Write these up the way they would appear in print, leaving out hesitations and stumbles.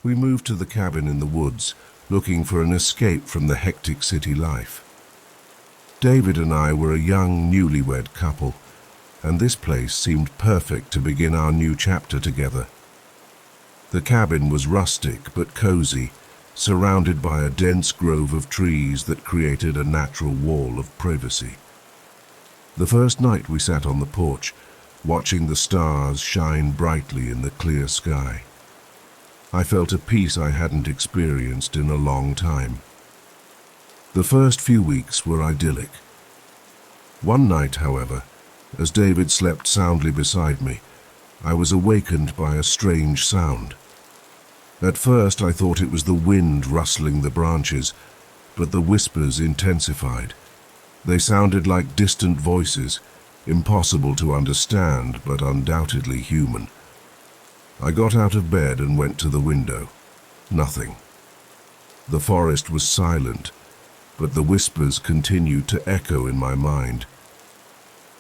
We moved to the cabin in the woods, looking for an escape from the hectic city life. David and I were a young, newlywed couple, and this place seemed perfect to begin our new chapter together. The cabin was rustic but cozy, surrounded by a dense grove of trees that created a natural wall of privacy. The first night we sat on the porch, watching the stars shine brightly in the clear sky. I felt a peace I hadn't experienced in a long time. The first few weeks were idyllic. One night, however, as David slept soundly beside me, I was awakened by a strange sound. At first I thought it was the wind rustling the branches, but the whispers intensified. They sounded like distant voices, impossible to understand but undoubtedly human. I got out of bed and went to the window. Nothing. The forest was silent, but the whispers continued to echo in my mind.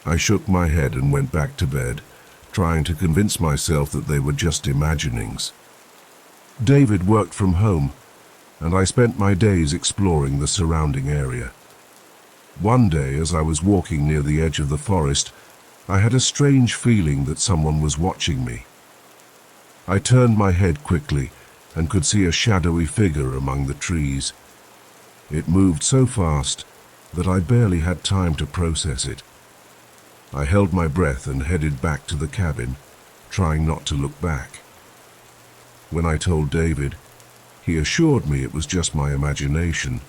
I shook my head and went back to bed, trying to convince myself that they were just imaginings. David worked from home, and I spent my days exploring the surrounding area. One day, as I was walking near the edge of the forest, I had a strange feeling that someone was watching me. I turned my head quickly and could see a shadowy figure among the trees. It moved so fast that I barely had time to process it. I held my breath and headed back to the cabin, trying not to look back. When I told David, he assured me it was just my imagination,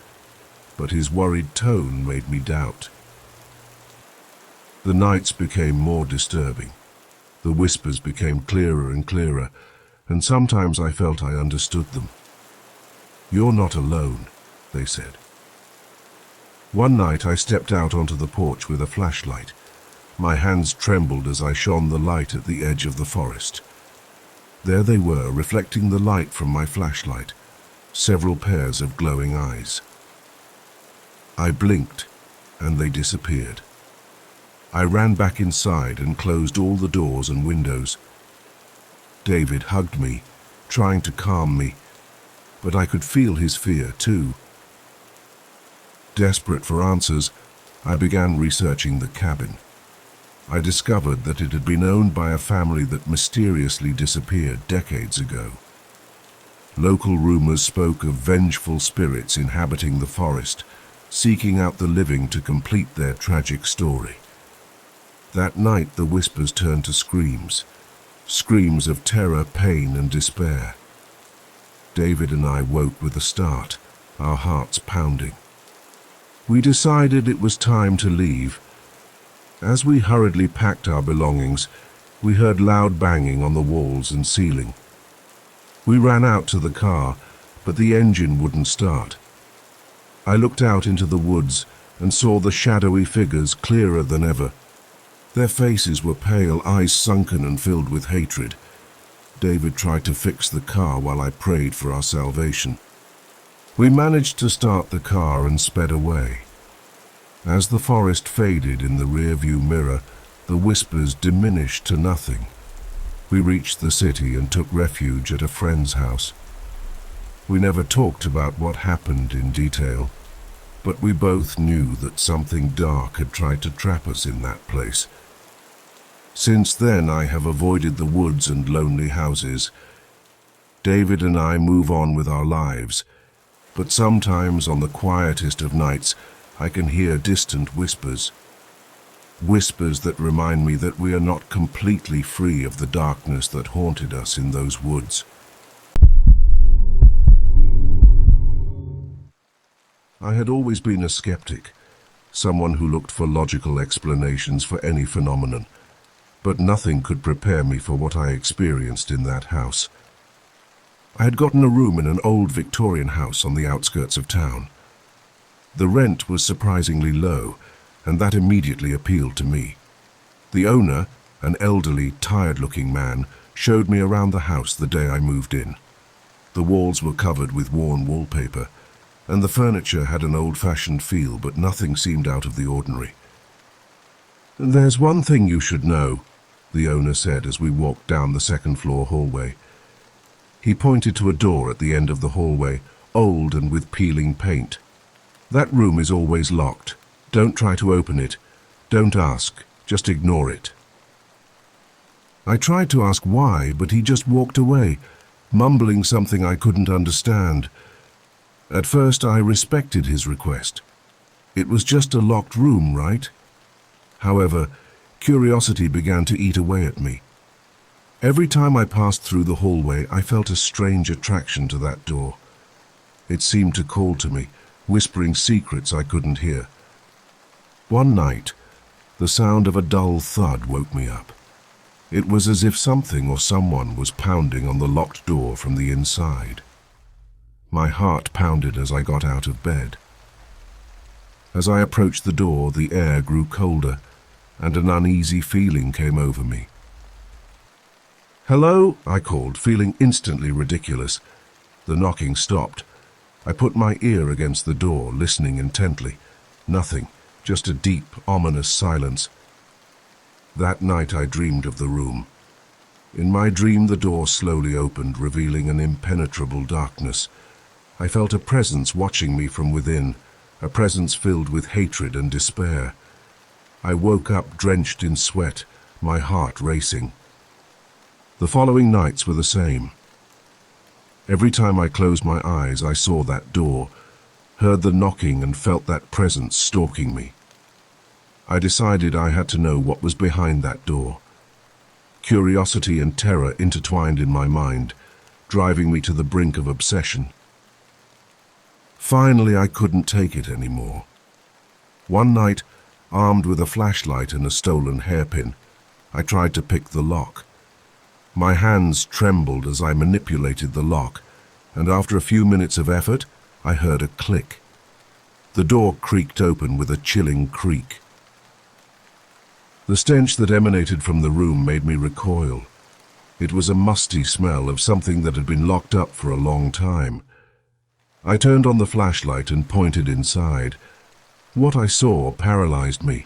but his worried tone made me doubt. The nights became more disturbing. The whispers became clearer and clearer, and sometimes I felt I understood them. "You're not alone," they said. One night I stepped out onto the porch with a flashlight. My hands trembled as I shone the light at the edge of the forest. There they were, reflecting the light from my flashlight, several pairs of glowing eyes. I blinked, and they disappeared. I ran back inside and closed all the doors and windows. David hugged me, trying to calm me, but I could feel his fear too. Desperate for answers, I began researching the cabin. I discovered that it had been owned by a family that mysteriously disappeared decades ago. Local rumors spoke of vengeful spirits inhabiting the forest, seeking out the living to complete their tragic story. That night the whispers turned to screams, screams of terror, pain, and despair. David and I woke with a start, our hearts pounding. We decided it was time to leave. As we hurriedly packed our belongings, we heard loud banging on the walls and ceiling. We ran out to the car, but the engine wouldn't start. I looked out into the woods and saw the shadowy figures clearer than ever. Their faces were pale, eyes sunken and filled with hatred. David tried to fix the car while I prayed for our salvation. We managed to start the car and sped away. As the forest faded in the rearview mirror, the whispers diminished to nothing. We reached the city and took refuge at a friend's house. We never talked about what happened in detail, but we both knew that something dark had tried to trap us in that place. Since then, I have avoided the woods and lonely houses. David and I move on with our lives, but sometimes on the quietest of nights, I can hear distant whispers. Whispers that remind me that we are not completely free of the darkness that haunted us in those woods. I had always been a skeptic, someone who looked for logical explanations for any phenomenon, but nothing could prepare me for what I experienced in that house. I had gotten a room in an old Victorian house on the outskirts of town. The rent was surprisingly low, and that immediately appealed to me. The owner, an elderly, tired-looking man, showed me around the house the day I moved in. The walls were covered with worn wallpaper, and the furniture had an old-fashioned feel, but nothing seemed out of the ordinary. "There's one thing you should know," the owner said as we walked down the second-floor hallway. He pointed to a door at the end of the hallway, old and with peeling paint. "That room is always locked. Don't try to open it. Don't ask. Just ignore it." I tried to ask why, but he just walked away, mumbling something I couldn't understand. At first, I respected his request. It was just a locked room, right? However, curiosity began to eat away at me. Every time I passed through the hallway, I felt a strange attraction to that door. It seemed to call to me, whispering secrets I couldn't hear. One night, the sound of a dull thud woke me up. It was as if something or someone was pounding on the locked door from the inside. My heart pounded as I got out of bed. As I approached the door, the air grew colder, and an uneasy feeling came over me. "Hello?" I called, feeling instantly ridiculous. The knocking stopped. I put my ear against the door, listening intently. Nothing, just a deep, ominous silence. That night I dreamed of the room. In my dream, the door slowly opened, revealing an impenetrable darkness. I felt a presence watching me from within, a presence filled with hatred and despair. I woke up drenched in sweat, my heart racing. The following nights were the same. Every time I closed my eyes, I saw that door, heard the knocking and felt that presence stalking me. I decided I had to know what was behind that door. Curiosity and terror intertwined in my mind, driving me to the brink of obsession. Finally, I couldn't take it anymore. One night, armed with a flashlight and a stolen hairpin, I tried to pick the lock. My hands trembled as I manipulated the lock, and after a few minutes of effort, I heard a click. The door creaked open with a chilling creak. The stench that emanated from the room made me recoil. It was a musty smell of something that had been locked up for a long time. I turned on the flashlight and pointed inside. What I saw paralyzed me.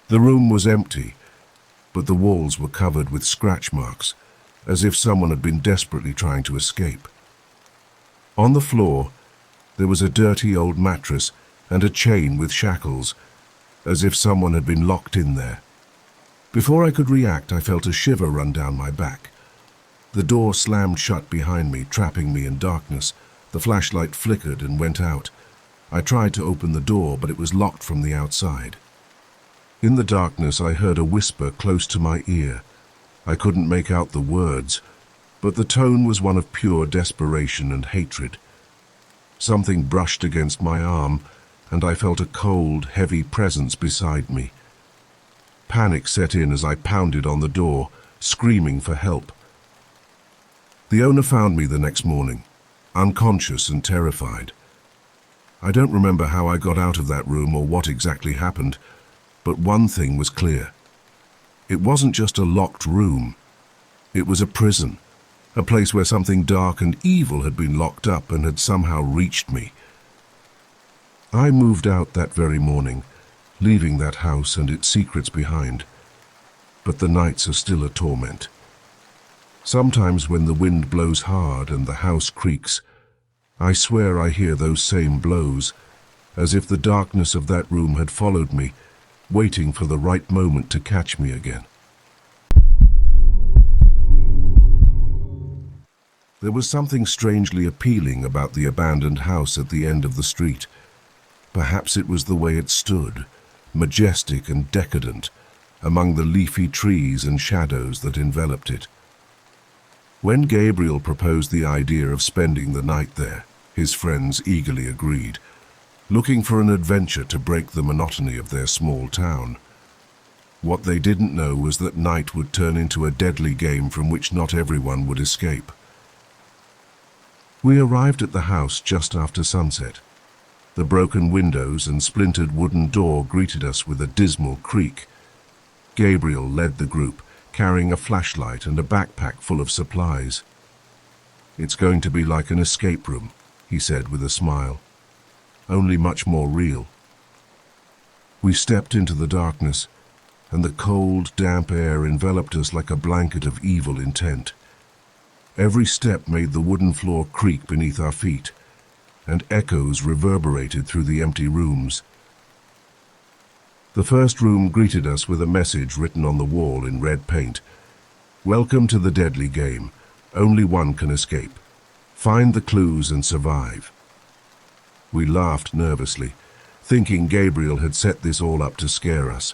The room was empty, but the walls were covered with scratch marks, as if someone had been desperately trying to escape. On the floor, there was a dirty old mattress and a chain with shackles, as if someone had been locked in there. Before I could react, I felt a shiver run down my back. The door slammed shut behind me, trapping me in darkness. The flashlight flickered and went out. I tried to open the door, but it was locked from the outside. In the darkness, I heard a whisper close to my ear. I couldn't make out the words, but the tone was one of pure desperation and hatred. Something brushed against my arm, and I felt a cold, heavy presence beside me. Panic set in as I pounded on the door, screaming for help. The owner found me the next morning, unconscious and terrified. I don't remember how I got out of that room or what exactly happened, but one thing was clear. It wasn't just a locked room. It was a prison, a place where something dark and evil had been locked up and had somehow reached me. I moved out that very morning, leaving that house and its secrets behind. But the nights are still a torment. Sometimes when the wind blows hard and the house creaks, I swear I hear those same blows, as if the darkness of that room had followed me, waiting for the right moment to catch me again. There was something strangely appealing about the abandoned house at the end of the street. Perhaps it was the way it stood, majestic and decadent, among the leafy trees and shadows that enveloped it. When Gabriel proposed the idea of spending the night there, his friends eagerly agreed, looking for an adventure to break the monotony of their small town. What they didn't know was that night would turn into a deadly game from which not everyone would escape. We arrived at the house just after sunset. The broken windows and splintered wooden door greeted us with a dismal creak. Gabriel led the group, carrying a flashlight and a backpack full of supplies. "It's going to be like an escape room," he said with a smile. "Only much more real." We stepped into the darkness, and the cold, damp air enveloped us like a blanket of evil intent. Every step made the wooden floor creak beneath our feet, and echoes reverberated through the empty rooms. The first room greeted us with a message written on the wall in red paint. "Welcome to the deadly game. Only one can escape. Find the clues and survive." We laughed nervously, thinking Gabriel had set this all up to scare us.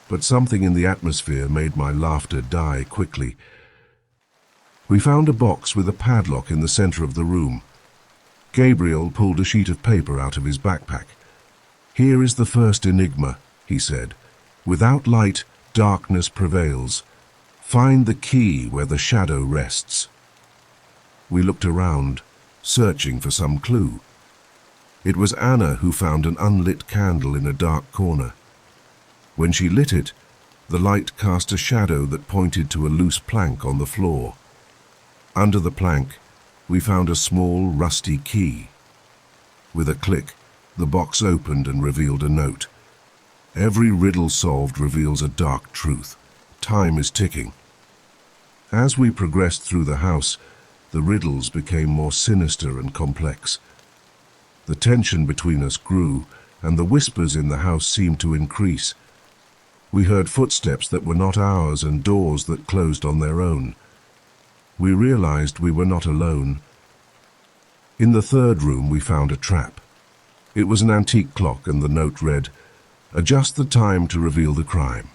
But something in the atmosphere made my laughter die quickly. We found a box with a padlock in the center of the room. Gabriel pulled a sheet of paper out of his backpack. "Here is the first enigma," he said. "Without light, darkness prevails. Find the key where the shadow rests." We looked around, searching for some clue. It was Anna who found an unlit candle in a dark corner. When she lit it, the light cast a shadow that pointed to a loose plank on the floor. Under the plank, we found a small, rusty key. With a click, the box opened and revealed a note. "Every riddle solved reveals a dark truth. Time is ticking." As we progressed through the house, the riddles became more sinister and complex. The tension between us grew, and the whispers in the house seemed to increase. We heard footsteps that were not ours and doors that closed on their own. We realized we were not alone. In the third room, we found a trap. It was an antique clock, and the note read, "Adjust the time to reveal the crime.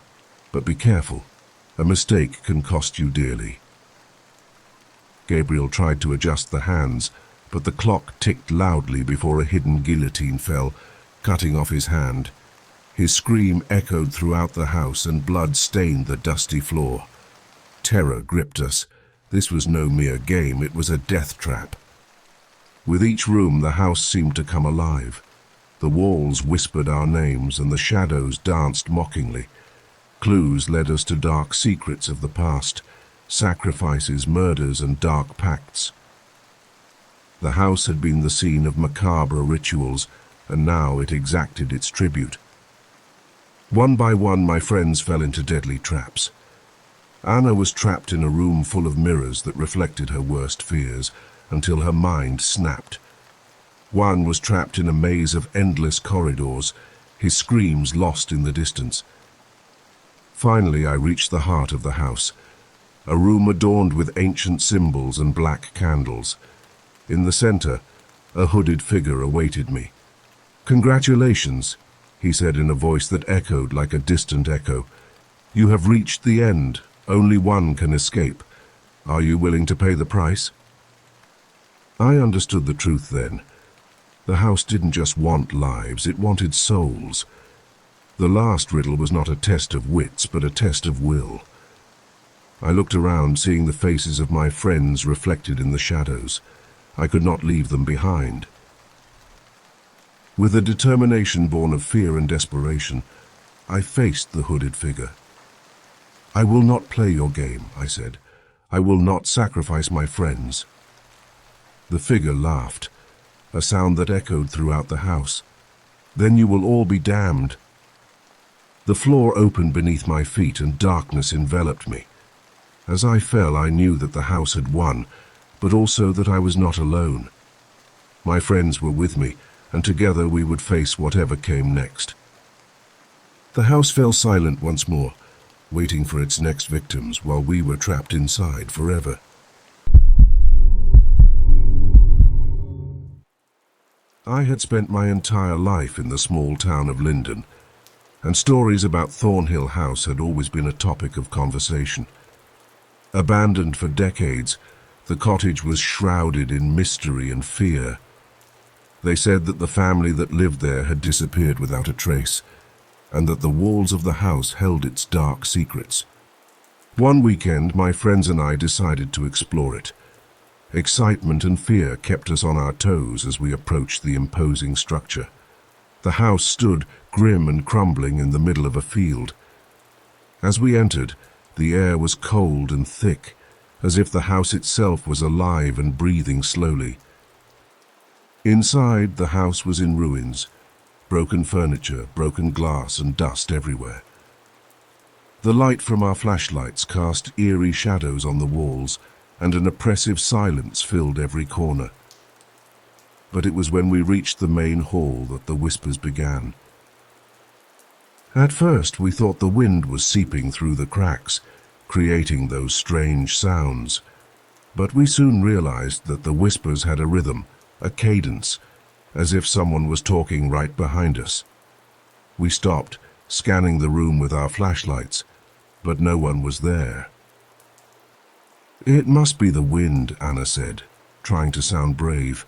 But be careful. A mistake can cost you dearly." Gabriel tried to adjust the hands, but the clock ticked loudly before a hidden guillotine fell, cutting off his hand. His scream echoed throughout the house, and blood stained the dusty floor. Terror gripped us. This was no mere game, it was a death trap. With each room, the house seemed to come alive. The walls whispered our names, and the shadows danced mockingly. Clues led us to dark secrets of the past, sacrifices, murders, and dark pacts. The house had been the scene of macabre rituals, and now it exacted its tribute. One by one, my friends fell into deadly traps. Anna was trapped in a room full of mirrors that reflected her worst fears, until her mind snapped. One was trapped in a maze of endless corridors, his screams lost in the distance. Finally, I reached the heart of the house, a room adorned with ancient symbols and black candles. In the center, a hooded figure awaited me. "Congratulations," he said in a voice that echoed like a distant echo. "You have reached the end. Only one can escape. Are you willing to pay the price?" I understood the truth then. The house didn't just want lives, it wanted souls. The last riddle was not a test of wits, but a test of will. I looked around, seeing the faces of my friends reflected in the shadows. I could not leave them behind. With a determination born of fear and desperation, I faced the hooded figure. "I will not play your game," I said. "I will not sacrifice my friends." The figure laughed, a sound that echoed throughout the house. "Then you will all be damned." The floor opened beneath my feet, and darkness enveloped me. As I fell, I knew that the house had won, but also that I was not alone. My friends were with me, and together we would face whatever came next. The house fell silent once more, waiting for its next victims while we were trapped inside forever. I had spent my entire life in the small town of Linden, and stories about Thornhill House had always been a topic of conversation. Abandoned for decades, the cottage was shrouded in mystery and fear. They said that the family that lived there had disappeared without a trace, and that the walls of the house held its dark secrets. One weekend, my friends and I decided to explore it. Excitement and fear kept us on our toes as we approached the imposing structure. The house stood grim and crumbling in the middle of a field. As we entered, the air was cold and thick, as if the house itself was alive and breathing slowly. Inside, the house was in ruins, broken furniture, broken glass, and dust everywhere. The light from our flashlights cast eerie shadows on the walls, and an oppressive silence filled every corner. But it was when we reached the main hall that the whispers began. At first, we thought the wind was seeping through the cracks, creating those strange sounds. But we soon realized that the whispers had a rhythm, a cadence, as if someone was talking right behind us. We stopped, scanning the room with our flashlights, but no one was there. "It must be the wind," Anna said, trying to sound brave,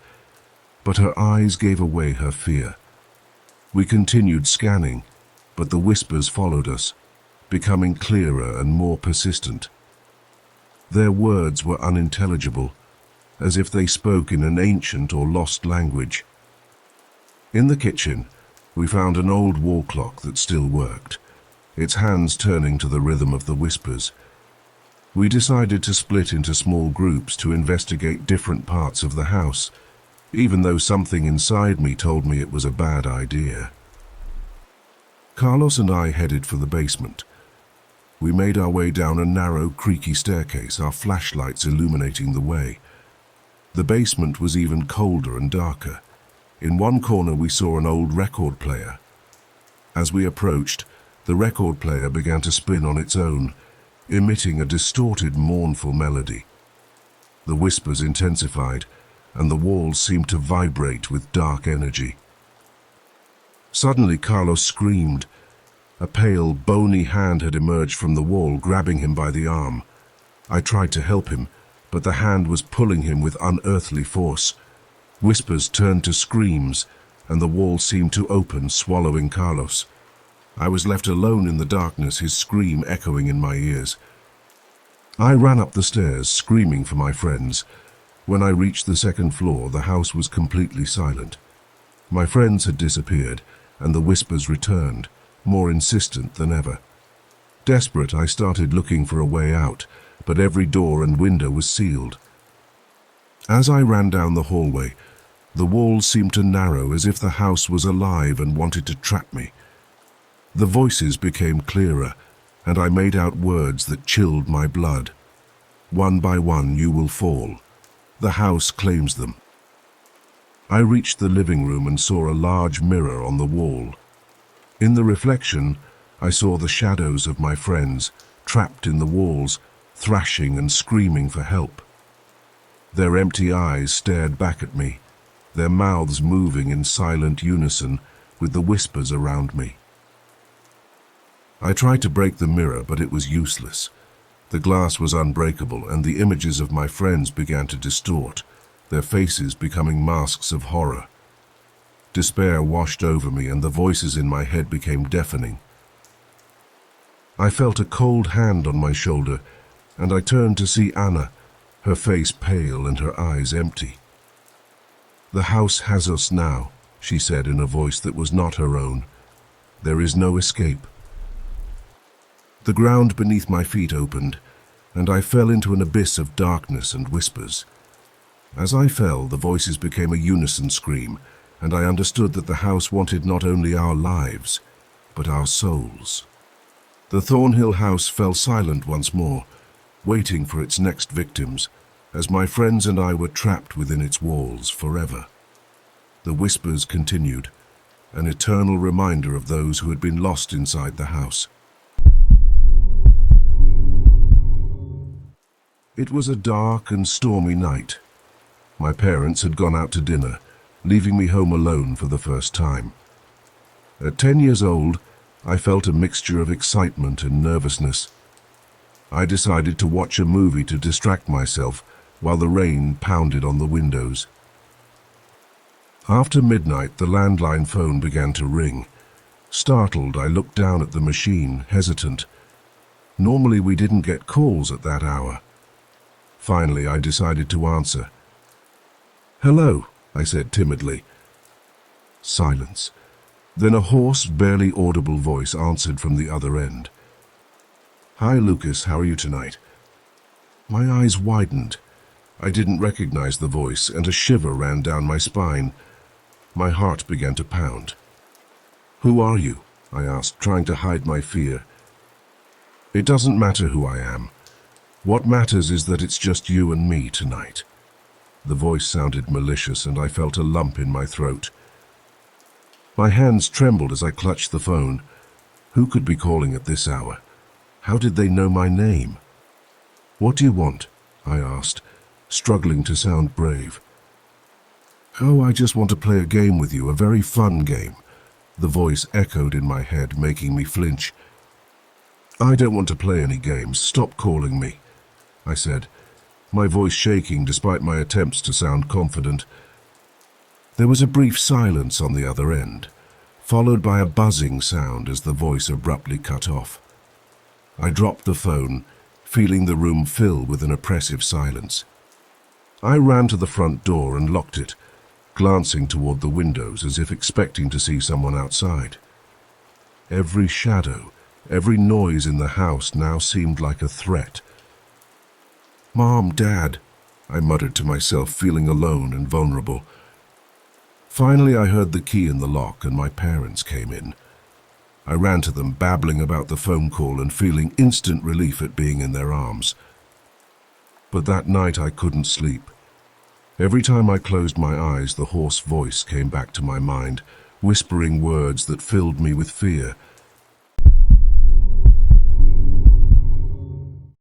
but her eyes gave away her fear. We continued scanning, but the whispers followed us, becoming clearer and more persistent. Their words were unintelligible, as if they spoke in an ancient or lost language. In the kitchen, we found an old wall clock that still worked, its hands turning to the rhythm of the whispers. We decided to split into small groups to investigate different parts of the house, even though something inside me told me it was a bad idea. Carlos and I headed for the basement. We made our way down a narrow, creaky staircase, our flashlights illuminating the way. The basement was even colder and darker. In one corner we saw an old record player. As we approached, the record player began to spin on its own, emitting a distorted, mournful melody. The whispers intensified, and the walls seemed to vibrate with dark energy. Suddenly, Carlos screamed. A pale, bony hand had emerged from the wall, grabbing him by the arm. I tried to help him, but the hand was pulling him with unearthly force. Whispers turned to screams, and the wall seemed to open, swallowing Carlos. I was left alone in the darkness, his scream echoing in my ears. I ran up the stairs, screaming for my friends. When I reached the second floor, the house was completely silent. My friends had disappeared, and the whispers returned, more insistent than ever. Desperate, I started looking for a way out, but every door and window was sealed. As I ran down the hallway, the walls seemed to narrow, as if the house was alive and wanted to trap me. The voices became clearer, and I made out words that chilled my blood. "One by one you will fall. The house claims them." I reached the living room and saw a large mirror on the wall. In the reflection, I saw the shadows of my friends, trapped in the walls, thrashing and screaming for help. Their empty eyes stared back at me, their mouths moving in silent unison with the whispers around me. I tried to break the mirror, but it was useless. The glass was unbreakable, and the images of my friends began to distort, their faces becoming masks of horror. Despair washed over me, and the voices in my head became deafening. I felt a cold hand on my shoulder, and I turned to see Anna, her face pale and her eyes empty. "The house has us now," she said in a voice that was not her own. "There is no escape." The ground beneath my feet opened, and I fell into an abyss of darkness and whispers. As I fell, the voices became a unison scream, and I understood that the house wanted not only our lives, but our souls. The Thornhill house fell silent once more, waiting for its next victims, as my friends and I were trapped within its walls forever. The whispers continued, an eternal reminder of those who had been lost inside the house. It was a dark and stormy night. My parents had gone out to dinner, leaving me home alone for the first time. At 10 years old, I felt a mixture of excitement and nervousness. I decided to watch a movie to distract myself while the rain pounded on the windows. After midnight, the landline phone began to ring. Startled, I looked down at the machine, hesitant. Normally we didn't get calls at that hour. Finally, I decided to answer. "Hello," I said timidly. Silence. Then a hoarse, barely audible voice answered from the other end. "Hi, Lucas, how are you tonight?" My eyes widened. I didn't recognize the voice, and a shiver ran down my spine. My heart began to pound. "Who are you?" I asked, trying to hide my fear. "It doesn't matter who I am. What matters is that it's just you and me tonight." The voice sounded malicious, and I felt a lump in my throat. My hands trembled as I clutched the phone. Who could be calling at this hour? How did they know my name? "What do you want?" I asked, struggling to sound brave. "Oh, I just want to play a game with you, a very fun game." The voice echoed in my head, making me flinch. "I don't want to play any games. Stop calling me," I said, my voice shaking despite my attempts to sound confident. There was a brief silence on the other end, followed by a buzzing sound as the voice abruptly cut off. I dropped the phone, feeling the room fill with an oppressive silence. I ran to the front door and locked it, glancing toward the windows as if expecting to see someone outside. Every shadow, every noise in the house now seemed like a threat. "Mom, Dad," I muttered to myself, feeling alone and vulnerable. Finally, I heard the key in the lock and my parents came in. I ran to them, babbling about the phone call and feeling instant relief at being in their arms. But that night I couldn't sleep. Every time I closed my eyes, the hoarse voice came back to my mind, whispering words that filled me with fear.